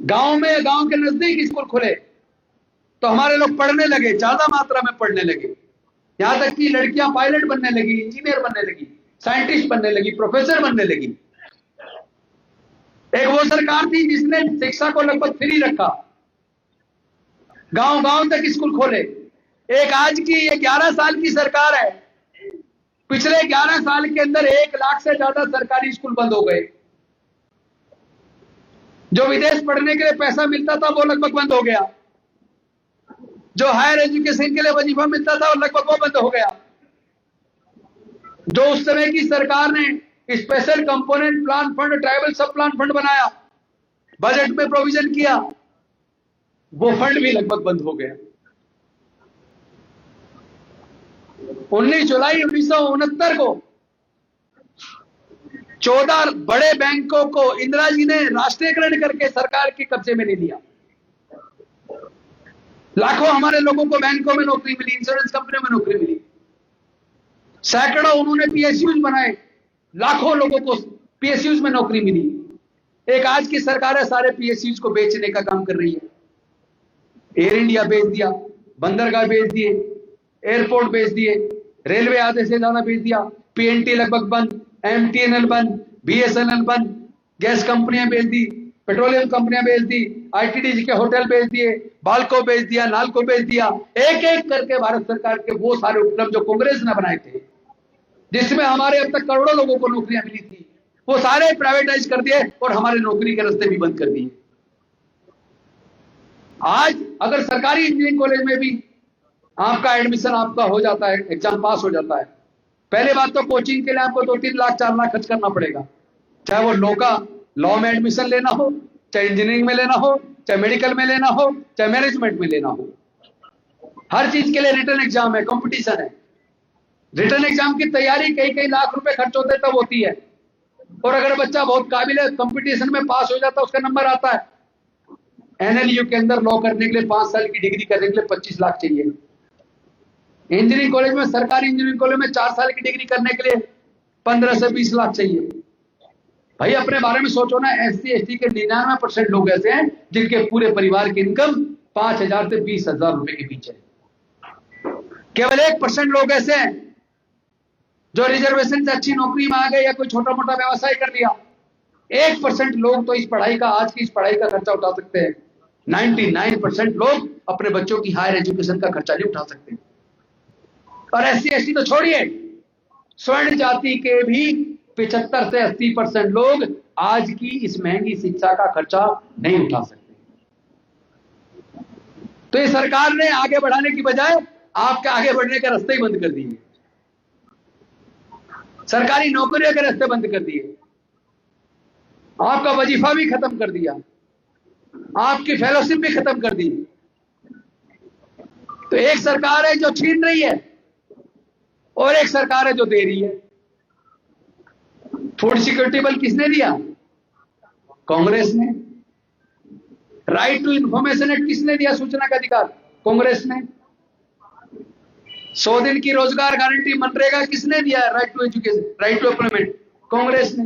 गांव में, गांव के नजदीक स्कूल खुले तो हमारे लोग पढ़ने लगे, ज्यादा मात्रा में पढ़ने लगे। यहां तक कि लड़कियां पायलट बनने लगी, इंजीनियर बनने लगी, साइंटिस्ट बनने लगी, प्रोफेसर बनने लगी। एक वो सरकार थी जिसने शिक्षा को लगभग फ्री रखा, गांव गांव तक स्कूल खोले। एक आज की ये 11 साल की सरकार है, पिछले 11 साल के अंदर 1 लाख से ज्यादा सरकारी स्कूल बंद हो गए। जो विदेश पढ़ने के लिए पैसा मिलता था वो लगभग बंद हो गया। जो हायर एजुकेशन के लिए वजीफा मिलता था वो लगभग वो बंद हो गया। जो उस समय की सरकार ने special component plan fund, tribal सब प्लान फंड बनाया, बजट में प्रोविजन किया, वो फंड भी लगभग बंद हो गया। 19 जुलाई 1969 को 14 बड़े बैंकों को इंदिरा जी ने राष्ट्रीयकरण करके सरकार के कब्जे में ले लिया। लाखों हमारे लोगों को बैंकों में नौकरी मिली, इंश्योरेंस कंपनियों में नौकरी मिली। सैकड़ों उन्होंने पीएसयूज बनाए, लाखों लोगों को पीएसयूज में नौकरी मिली। एक आज की सरकार है सारे पीएसयूज को बेचने का काम कर रही है। एयर इंडिया बेच दिया, बंदरगाह बेच दिए, एयरपोर्ट बेच दिए, रेलवे आधे से ज्यादा बेच दिया, पीएनटी लगभग बंद, एमटीएनएल बंद, बीएसएनएल बंद, गैस कंपनियां बेच दी, पेट्रोलियम कंपनियां बेच दी, आईटीडीसी के होटल बेच दिए, बाल्को बेच दिया, नाल्को बेच दिया, एक एक करके भारत सरकार के वो सारे उपक्रम जो कांग्रेस ने बनाए थे, जिसमें हमारे अब तक करोड़ों लोगों को नौकरियां मिली थी, वो सारे प्राइवेटाइज कर दिए और हमारे नौकरी के रास्ते भी बंद कर दिए। आज अगर सरकारी इंजीनियरिंग कॉलेज में भी आपका एडमिशन आपका हो जाता है, एग्जाम पास हो जाता है, पहले बात तो कोचिंग के लिए आपको 2-3 लाख 4 लाख खर्च करना पड़ेगा, चाहे वो लॉ में एडमिशन लेना हो, चाहे इंजीनियरिंग में लेना हो, चाहे मेडिकल में लेना हो, चाहे मैनेजमेंट में लेना हो। हर चीज के लिए रिटर्न एग्जाम है, कंपटीशन है। रिटर्न एग्जाम की तैयारी कई लाख रुपए खर्च होते तब होती है, और अगर बच्चा बहुत काबिल है, कंपटीशन में पास हो जाता है, उसका नंबर आता है। एनएलयू के अंदर लॉ करने के लिए 5 साल की डिग्री करने के लिए 25 लाख चाहिए। इंजीनियरिंग कॉलेज में, सरकारी इंजीनियरिंग कॉलेज में 4 साल की डिग्री करने के लिए 15 से 20 लाख चाहिए। भाई अपने बारे में सोचो ना, SC/ST के 99% लोग ऐसे हैं जिनके पूरे परिवार की इनकम 5,000 से 20,000 रुपए के बीच है। केवल 1% लोग ऐसे हैं जो रिजर्वेशन से अच्छी नौकरी में आ गए या कोई छोटा मोटा व्यवसाय कर लिया। 1% लोग तो इस पढ़ाई का, आज की इस पढ़ाई का खर्चा उठा सकते हैं। 99% लोग अपने बच्चों की हायर एजुकेशन का खर्चा नहीं उठा सकते। और SC/ST तो छोड़िए, स्वर्ण जाति के भी 75 से 80% लोग आज की इस महंगी शिक्षा का खर्चा नहीं उठा सकते। तो ये सरकार ने आगे बढ़ाने की बजाय आपके आगे बढ़ने के रास्ते ही बंद कर दिए, सरकारी नौकरियों के रास्ते बंद कर दिए, आपका वजीफा भी खत्म कर दिया, आपकी फेलोशिप भी खत्म कर दी। तो एक सरकार है जो छीन रही है और एक सरकार है जो दे रही है। फूड सिक्योरिटी बिल किसने दिया? कांग्रेस ने। राइट टू इंफॉर्मेशन एक्ट किसने दिया? सूचना का अधिकार, कांग्रेस ने। 100 दिन की रोजगार गारंटी मनरेगा किसने दिया? Right to education, right to employment, Congress ने।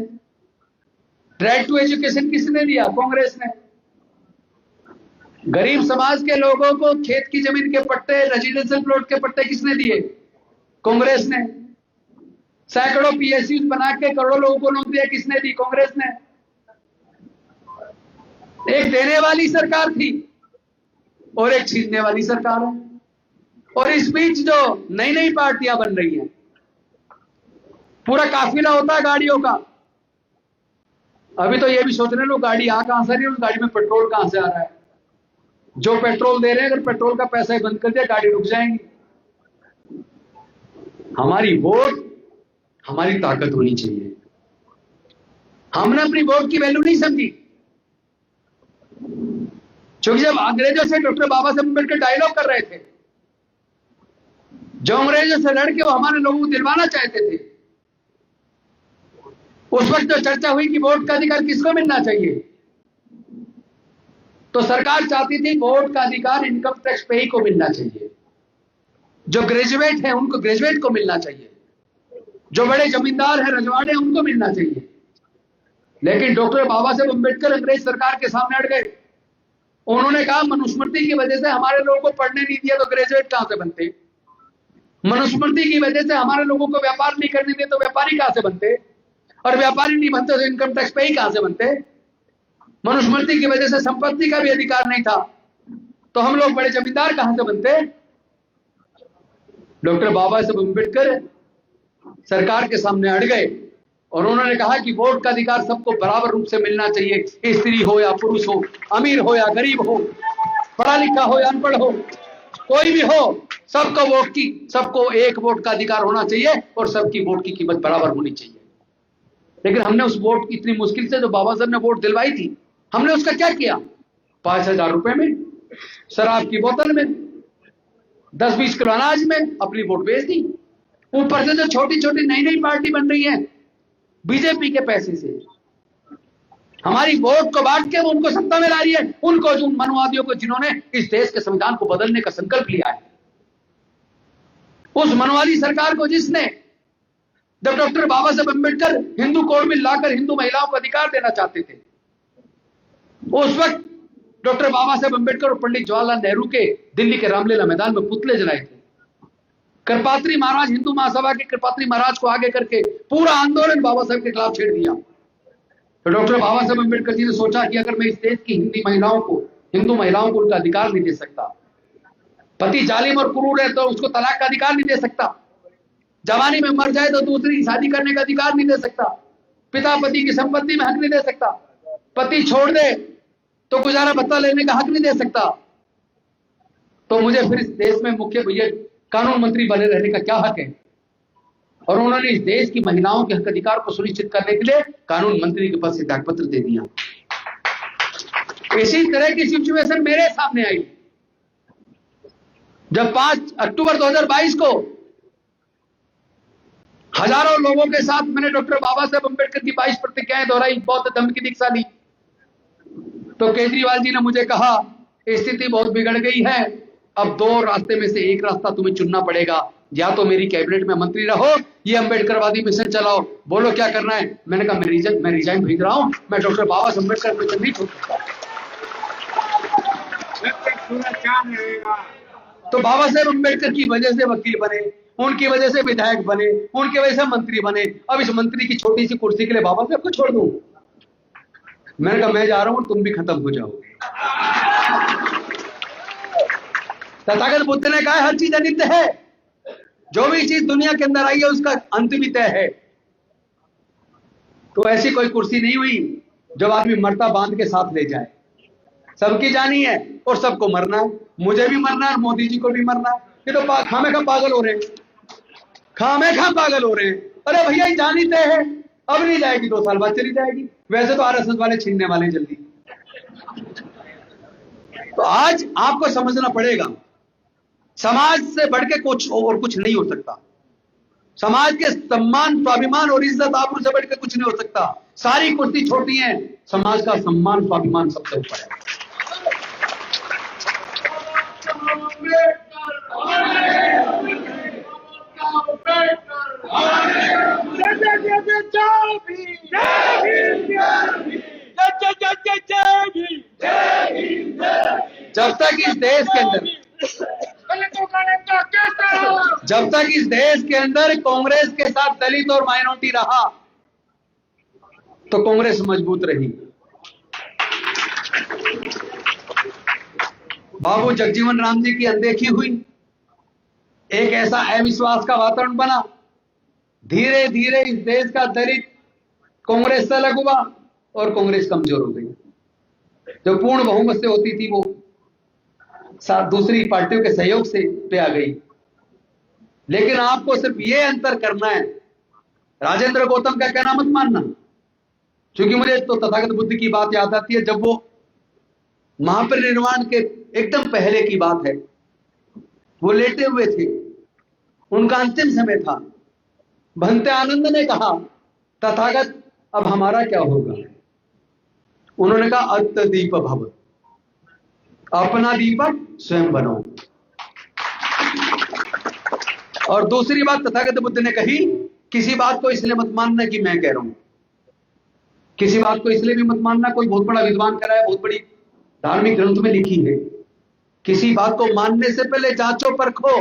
राइट टू एजुकेशन किसने दिया? कांग्रेस ने। गरीब समाज के लोगों को खेत की जमीन के पट्टे, रेजिडेंशियल प्लॉट के पट्टे किसने दिए? कांग्रेस ने। सैकड़ों PSUs बना के करोड़ों लोगों को नौकरियां किसने दी? कांग्रेस ने। एक देने वाली सरकार थी और एक छीनने वाली सरकार है। और इस बीच जो नई नई पार्टियां बन रही हैं, पूरा काफिला होता है गाड़ियों का। अभी तो ये भी सोच रहे लोग गाड़ी आ कहां से रही है, उस गाड़ी में पेट्रोल कहां से आ रहा है। जो पेट्रोल दे रहे हैं, अगर पेट्रोल का पैसा ही बंद कर दिया, गाड़ी रुक जाएंगी। हमारी वोट हमारी ताकत होनी चाहिए। हमने अपनी वोट की वैल्यू नहीं समझी, क्योंकि जब अंग्रेजों से डॉक्टर बाबा साहब अम्बेडकर डायलॉग कर रहे थे, जो अंग्रेजों से लड़के वो हमारे लोगों को दिलवाना चाहते थे, उस वक्त जो चर्चा हुई कि वोट का अधिकार किसको मिलना चाहिए, तो सरकार चाहती थी वोट का अधिकार इनकम टैक्स पे ही को मिलना चाहिए। जो ग्रेजुएट है उनको ग्रेजुएट को मिलना चाहिए, जो बड़े जमींदार हैं, रजवाड़े हैं, उनको मिलना चाहिए। लेकिन डॉक्टर बाबा साहब अम्बेडकर अंग्रेज सरकार के सामने अड़ गए। उन्होंने कहा मनुस्मृति की वजह से हमारे लोगों को पढ़ने नहीं दिया तो ग्रेजुएट कहां से बनते? मनुस्मृति की वजह से हमारे लोगों को व्यापार नहीं करने दिया तो व्यापारी कहां से बनते? और व्यापारी नहीं बनते तो इनकम टैक्स पे ही कहां से बनते? मनुस्मृति की वजह से संपत्ति का भी अधिकार नहीं था तो हम लोग बड़े जमींदार कहां से बनते? डॉक्टर बाबा साहब अम्बेडकर सरकार के सामने अड़ गए और उन्होंने कहा कि वोट का अधिकार सबको बराबर रूप से मिलना चाहिए, स्त्री हो या पुरुष हो, अमीर हो या गरीब हो, पढ़ा लिखा हो या अनपढ़ हो, कोई भी हो, सबको एक वोट का अधिकार होना चाहिए और सबकी वोट की कीमत बराबर होनी चाहिए। लेकिन हमने उस वोट की इतनी मुश्किल से जो बाबा साहब ने वोट दिलवाई थी, हमने उसका क्या किया? 5,000 रुपए में, शराब की बोतल में, 10-20 किलो अनाज में अपनी वोट बेच दी। ऊपर से जो छोटी छोटी नई नई पार्टी बन रही है बीजेपी के पैसे से, हमारी वोट को बांट के वो उनको सत्ता में ला रही है, उनको जो मनुवादियों को जिन्होंने इस देश के संविधान को बदलने का संकल्प लिया है, उस मनुवादी सरकार को जिसने जब डॉक्टर बाबा साहब अम्बेडकर हिंदू कोड में लाकर हिंदू महिलाओं को अधिकार देना चाहते थे, उस वक्त डॉक्टर बाबा साहब अम्बेडकर और पंडित जवाहरलाल नेहरू के दिल्ली के रामलीला मैदान में पुतले जलाए थे। कृपात्री महाराज, हिंदू महासभा के कृपात्री महाराज को आगे करके पूरा आंदोलन बाबा साहब के खिलाफ छेड़ दिया। तो डॉक्टर बाबा साहब अम्बेडकर जी ने सोचा कि अगर मैं इस देश की हिंदू महिलाओं को उनका अधिकार नहीं दे सकता, पति जालिम और क्रूर है तो उसको तलाक का अधिकार नहीं दे सकता, जवानी में मर जाए तो दूसरी शादी करने का अधिकार नहीं दे सकता, पिता पति की संपत्ति में हक नहीं दे सकता, पति छोड़ दे तो गुजारा भत्ता लेने का हक नहीं दे सकता, तो मुझे फिर इस देश में मुख्य कानून मंत्री बने रहने का क्या हक है? और उन्होंने इस देश की महिलाओं के हक अधिकार को सुनिश्चित करने के लिए कानून मंत्री के पद से त्यागपत्र दे दिया। इसी तरह की सिचुएशन मेरे सामने आई जब 5 अक्टूबर 2022 को हजारों लोगों के साथ मैंने डॉक्टर बाबा साहब अम्बेडकर की 22 प्रतिज्ञाएं दोहराई, बौद्ध धर्म की दीक्षा ली। तो केजरीवाल जी ने मुझे कहा स्थिति बहुत बिगड़ गई है, अब 2 रास्ते में से एक रास्ता तुम्हें चुनना पड़ेगा, या तो मेरी कैबिनेट में मंत्री रहो, ये अम्बेडकरवादी मिशन चलाओ, बोलो क्या करना है। मैंने कहा मैं रिजाइन भेज रहा हूं, मैं डॉक्टर बाबा साहब अम्बेडकर मिशन नहीं छोड़ सकता। तो बाबा साहेब अम्बेडकर की वजह से वकील बने, उनकी वजह से विधायक बने, उनकी वजह से मंत्री बने, अब इस मंत्री की छोटी सी कुर्सी के लिए बाबा साहब को छोड़ दूं? मैंने कहा मैं जा रहा हूं, तुम भी खत्म हो जाओगे। तथागत बुद्ध ने कहा हर चीज अनित्य है, जो भी चीज दुनिया के अंदर आई है उसका अंत भी तय है। तो ऐसी कोई कुर्सी नहीं हुई जब आदमी मरता बांध के साथ ले जाए। सबकी जानी है और सबको मरना है, मुझे भी मरना है और मोदी जी को भी मरना है। ये तो खामेखा पागल हो रहे हैं, खामेखा पागल हो रहे हैं। अरे भैया ये जानी तय है, अब नहीं जाएगी, 2 साल बाद चली जाएगी। वैसे तो आरएसएस वाले छीनने वाले जल्दी। तो आज आपको समझना पड़ेगा समाज से बढ़ के कुछ और कुछ नहीं हो सकता। समाज के सम्मान, स्वाभिमान और इज्जत आबरू से बढ़ के कुछ नहीं हो सकता। सारी कुर्सी छोटी है, समाज का सम्मान स्वाभिमान सबसे ऊपर है। जब तक इस देश के अंदर कांग्रेस के साथ दलित और माइनॉरिटी रहा तो कांग्रेस मजबूत रही। बाबू जगजीवन राम जी की अनदेखी हुई, एक ऐसा अविश्वास का वातावरण बना, धीरे धीरे इस देश का दलित कांग्रेस से अलग हुआ और कांग्रेस कमजोर हो गई। जो पूर्ण बहुमत से होती थी वो दूसरी पार्टियों के सहयोग से पे आ गई। लेकिन आपको सिर्फ ये अंतर करना है, राजेंद्र गौतम का कहना मत मानना, क्योंकि मुझे तो तथागत बुद्ध की बात याद आती है जब वो महापरिनिर्वाण के एकदम पहले की बात है, वो लेटे हुए थे, उनका अंतिम समय था। भंते आनंद ने कहा तथागत अब हमारा क्या होगा? उन्होंने कहा अत्त दीप भव, अपना दीपक स्वयं बनो। और दूसरी बात तथागत बुद्ध ने कही, किसी बात को इसलिए मत मानना कि मैं कह रहा हूं, किसी बात को इसलिए भी मत मानना कोई बहुत बड़ा विद्वान कह रहा है, बहुत बड़ी धार्मिक ग्रंथ में लिखी है। किसी बात को मानने से पहले जांचो परखो,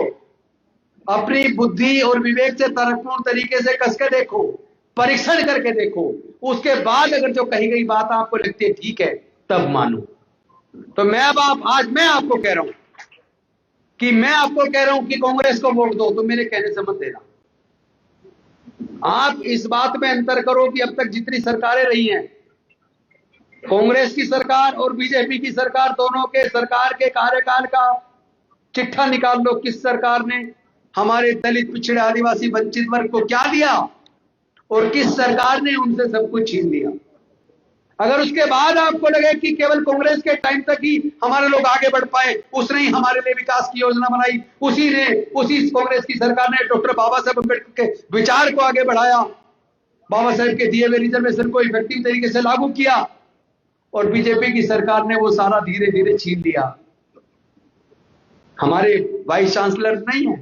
अपनी बुद्धि और विवेक से तर्कपूर्ण तरीके से कसके देखो, परीक्षण करके देखो, उसके बाद अगर जो कही गई बात आपको लगती है ठीक है तब मानो। तो आज मैं आपको कह रहा हूं कि कांग्रेस को वोट दो, तो मेरे कहने से मत देना। आप इस बात में अंतर करो कि अब तक जितनी सरकारें रही हैं, कांग्रेस की सरकार और बीजेपी की सरकार, दोनों के सरकार के कार्यकाल का चिट्ठा निकाल लो। किस सरकार ने हमारे दलित, पिछड़े, आदिवासी, वंचित वर्ग को क्या दिया और किस सरकार ने उनसे सब कुछ छीन लिया। अगर उसके बाद आपको लगे कि केवल कांग्रेस के टाइम तक ही हमारे लोग आगे बढ़ पाए, उसने ही हमारे लिए विकास की योजना बनाई, उसी कांग्रेस की सरकार ने डॉक्टर बाबा साहब अम्बेडकर के विचार को आगे बढ़ाया, बाबा साहब के दिए हुए रिजर्वेशन को इफेक्टिव तरीके से लागू किया, और बीजेपी की सरकार ने वो सारा धीरे धीरे छीन लिया। हमारे वाइस चांसलर नहीं है,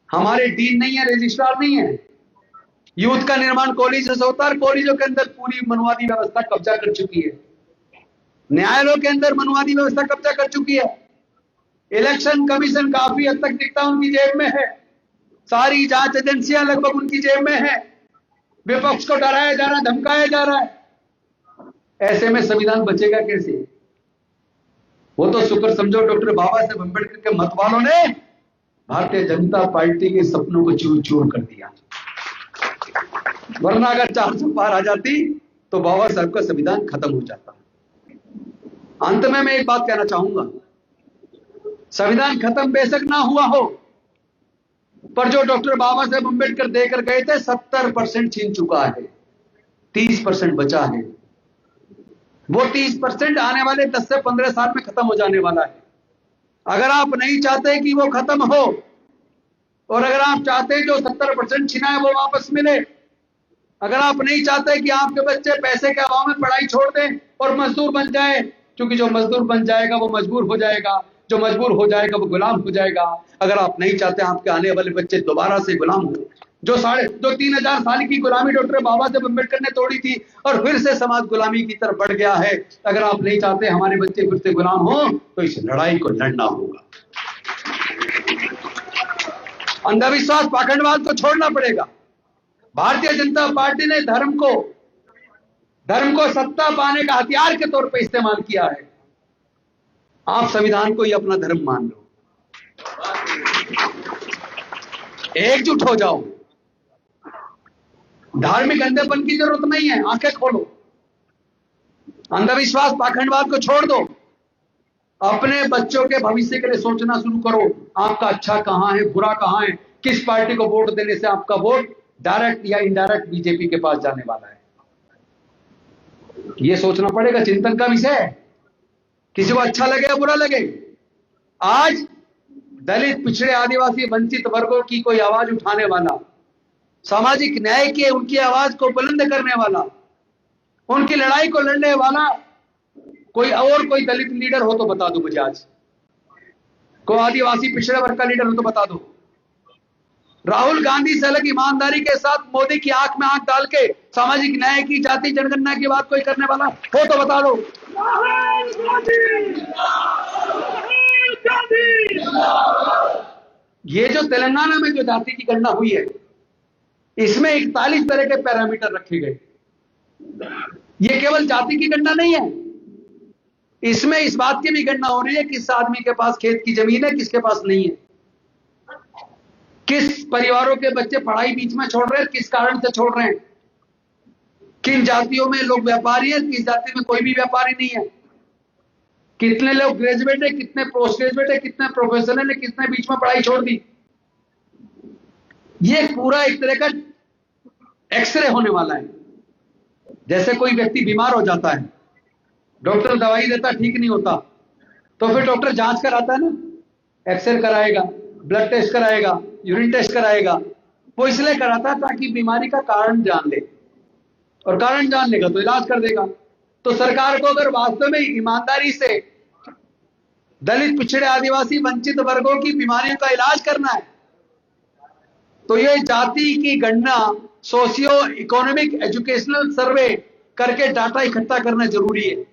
हमारे डीन नहीं है, रजिस्ट्रार नहीं है। यूथ का निर्माण कॉलेजों से होता है, कॉलेजों के अंदर पूरी मनुवादी व्यवस्था कब्जा कर चुकी है। न्यायालयों के अंदर मनुवादी व्यवस्था कब्जा कर चुकी है। इलेक्शन कमीशन काफी हद तक दिखता उनकी जेब में है, सारी जांच एजेंसियां लगभग उनकी जेब में है। विपक्ष को डराया जा रहा है, धमकाया जा रहा है। ऐसे में संविधान बचेगा कैसे? वो तो शुक्र समझो डॉक्टर बाबा साहेब अम्बेडकर के मत वालों ने भारतीय जनता पार्टी के सपनों को चूर चूर कर दिया, वरना अगर 400 पार आ जाती तो बाबा साहब का संविधान खत्म हो जाता। अंत में मैं एक बात कहना चाहूंगा, संविधान खत्म बेशक ना हुआ हो, पर जो डॉक्टर बाबा साहेब अम्बेडकर देकर गए थे 70% छीन चुका है, 30% बचा है। वो 30% आने वाले 10 से 15 साल में खत्म हो जाने वाला है। अगर आप नहीं चाहते कि वो खत्म हो, और अगर आप चाहते हैं जो 70% छिना है वो वापस मिले, अगर आप नहीं चाहते कि आपके बच्चे पैसे के अभाव में पढ़ाई छोड़ दें और मजदूर बन जाए, क्योंकि जो मजदूर बन जाएगा वो मजबूर हो जाएगा, जो मजबूर हो जाएगा वो गुलाम हो जाएगा। अगर आप नहीं चाहते आपके आने वाले बच्चे दोबारा से गुलाम हो, जो 3000 साल की गुलामी डॉक्टर बाबा साहेब अम्बेडकर ने तोड़ी थी और फिर से समाज गुलामी की तरफ बढ़ गया है, अगर आप नहीं चाहते हमारे बच्चे फिर से गुलाम हो तो इस लड़ाई को लड़ना होगा। अंधविश्वास पाखंडवाद को छोड़ना पड़ेगा। भारतीय जनता पार्टी ने धर्म को सत्ता पाने का हथियार के तौर पर इस्तेमाल किया है। आप संविधान को ही अपना धर्म मान लो, एकजुट हो जाओ, धार्मिक अंधेपन की जरूरत नहीं है, आंखें खोलो, अंधविश्वास पाखंडवाद को छोड़ दो, अपने बच्चों के भविष्य के लिए सोचना शुरू करो। आपका अच्छा कहां है, बुरा कहां है, किस पार्टी को वोट देने से आपका वोट डायरेक्ट या इनडायरेक्ट बीजेपी के पास जाने वाला है, यह सोचना पड़ेगा, चिंतन का विषय है। किसी को अच्छा लगे या बुरा लगे, आज दलित, पिछड़े, आदिवासी, वंचित वर्गों की कोई आवाज उठाने वाला, सामाजिक न्याय के उनकी आवाज को बुलंद करने वाला, उनकी लड़ाई को लड़ने वाला कोई दलित लीडर हो तो बता दो मुझे, आज कोई आदिवासी पिछड़े वर्ग का लीडर हो तो बता दो। राहुल गांधी से अलग ईमानदारी के साथ मोदी की आंख में आंख डाल के सामाजिक न्याय की, जाति जनगणना की बात कोई करने वाला हो तो बता दो। ये जो तेलंगाना में जो जाति की गणना हुई है, इसमें 41 तरह के पैरामीटर रखे गए। ये केवल जाति की गणना नहीं है, इसमें इस बात की भी गणना हो रही है किस आदमी के पास खेत की जमीन है, किसके पास नहीं है, किस परिवारों के बच्चे पढ़ाई बीच में छोड़ रहे हैं, किस कारण से छोड़ रहे हैं, किन जातियों में लोग व्यापारी हैं, किस जाति में कोई भी व्यापारी नहीं है, कितने लोग ग्रेजुएट है, कितने पोस्ट ग्रेजुएट है, कितने प्रोफेशनल है, कितने बीच में पढ़ाई छोड़ दी। ये पूरा एक तरह का एक्सरे होने वाला है। जैसे कोई व्यक्ति बीमार हो जाता है, डॉक्टर दवाई देता, ठीक नहीं होता, तो फिर डॉक्टर जांच कराता है ना, एक्सरे कराएगा, ब्लड टेस्ट कराएगा, यूरिन टेस्ट कराएगा। वो इसलिए कराता है ताकि बीमारी का कारण जान ले, और कारण जान लेगा तो इलाज कर देगा। तो सरकार को अगर वास्तव में ईमानदारी से दलित, पिछड़े, आदिवासी, वंचित वर्गों की बीमारियों का इलाज करना है, तो ये जाति की गणना, सोशियो इकोनॉमिक एजुकेशनल सर्वे करके डाटा इकट्ठा करना जरूरी है।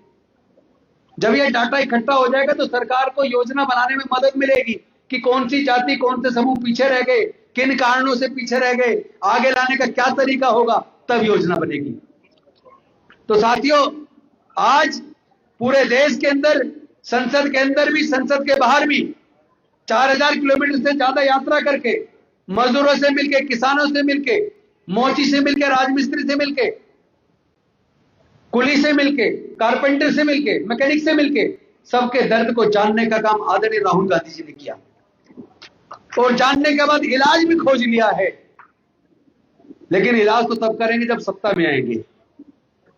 जब ये डाटा इकट्ठा हो जाएगा तो सरकार को योजना बनाने में मदद मिलेगी कि कौन सी जाति, कौन से समूह पीछे रह गए, किन कारणों से पीछे रह गए, आगे लाने का क्या तरीका होगा, तब योजना बनेगी। तो साथियों, आज पूरे देश के अंदर, संसद के अंदर भी, संसद के बाहर भी 4000 किलोमीटर से ज्यादा यात्रा करके, मजदूरों से मिलके, किसानों से मिलके, मोची से मिलके, राजमिस्त्री से मिलके, कुली से मिलके, कारपेंटर से मिलके, मैकेनिक से मिलके, सबके दर्द को जानने का काम आदरणीय राहुल गांधी जी ने किया, और जानने के बाद इलाज भी खोज लिया है। लेकिन इलाज तो तब करेंगे जब सत्ता में आएंगे,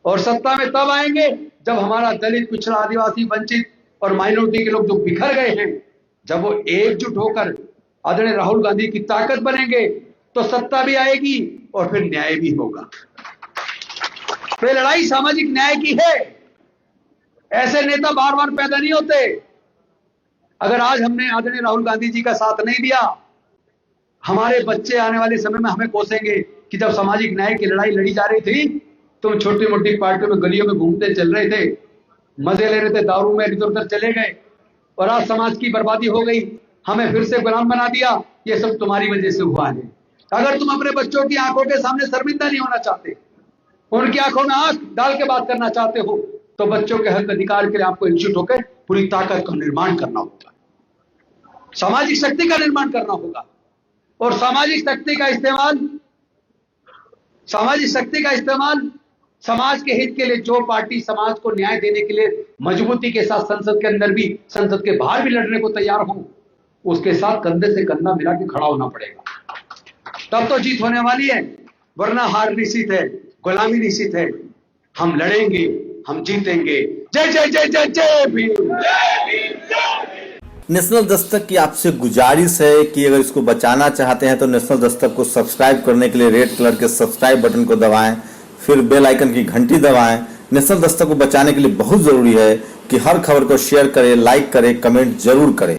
और सत्ता में तब आएंगे जब हमारा दलित, पिछड़ा, आदिवासी, वंचित और माइनॉरिटी के लोग जो बिखर गए हैं, जब वो एकजुट होकर आदरणीय राहुल गांधी की ताकत बनेंगे तो सत्ता भी आएगी और फिर न्याय भी होगा। तो लड़ाई सामाजिक न्याय की है। ऐसे नेता बार बार पैदा नहीं होते। अगर आज हमने आदरणीय राहुल गांधी जी का साथ नहीं दिया, हमारे बच्चे आने वाले समय में हमें कोसेंगे कि जब सामाजिक न्याय की लड़ाई लड़ी जा रही थी, तुम छोटी मोटी पार्टियों में गलियों में घूमते चल रहे थे, मजे ले रहे थे, दारू में इधर उधर चले गए, और आज समाज की बर्बादी हो गई, हमें फिर से गुलाम बना दिया। ये सब तुम्हारी वजह से हुआ है। अगर तुम अपने बच्चों की आंखों के सामने शर्मिंदा नहीं होना चाहते, उनकी आंखों में आंख डाल के बात करना चाहते हो, तो बच्चों के हक अधिकार के लिए आपको एकजुट होकर पूरी ताकत का निर्माण करना होगा, सामाजिक शक्ति का निर्माण करना होगा। और सामाजिक शक्ति का इस्तेमाल समाज के हित के लिए, जो पार्टी समाज को न्याय देने के लिए मजबूती के साथ संसद के अंदर भी, संसद के बाहर भी लड़ने को तैयार हो, उसके साथ कंधे से कंधा मिला के खड़ा होना पड़ेगा, तब तो जीत होने वाली है। वरना हार निश्चित है, गुलामी निश्चित है। हम लड़ेंगे, हम जीतेंगे। जय जय जय जय जय भीम। नेशनल दस्तक की आपसे गुजारिश है कि अगर इसको बचाना चाहते हैं तो नेशनल दस्तक को सब्सक्राइब करने के लिए रेड कलर के सब्सक्राइब बटन को दबाएं, फिर बेल आइकन की घंटी दबाएं। नेशनल दस्तक को बचाने के लिए बहुत जरूरी है कि हर खबर को शेयर करें, लाइक करें, कमेंट जरूर करें।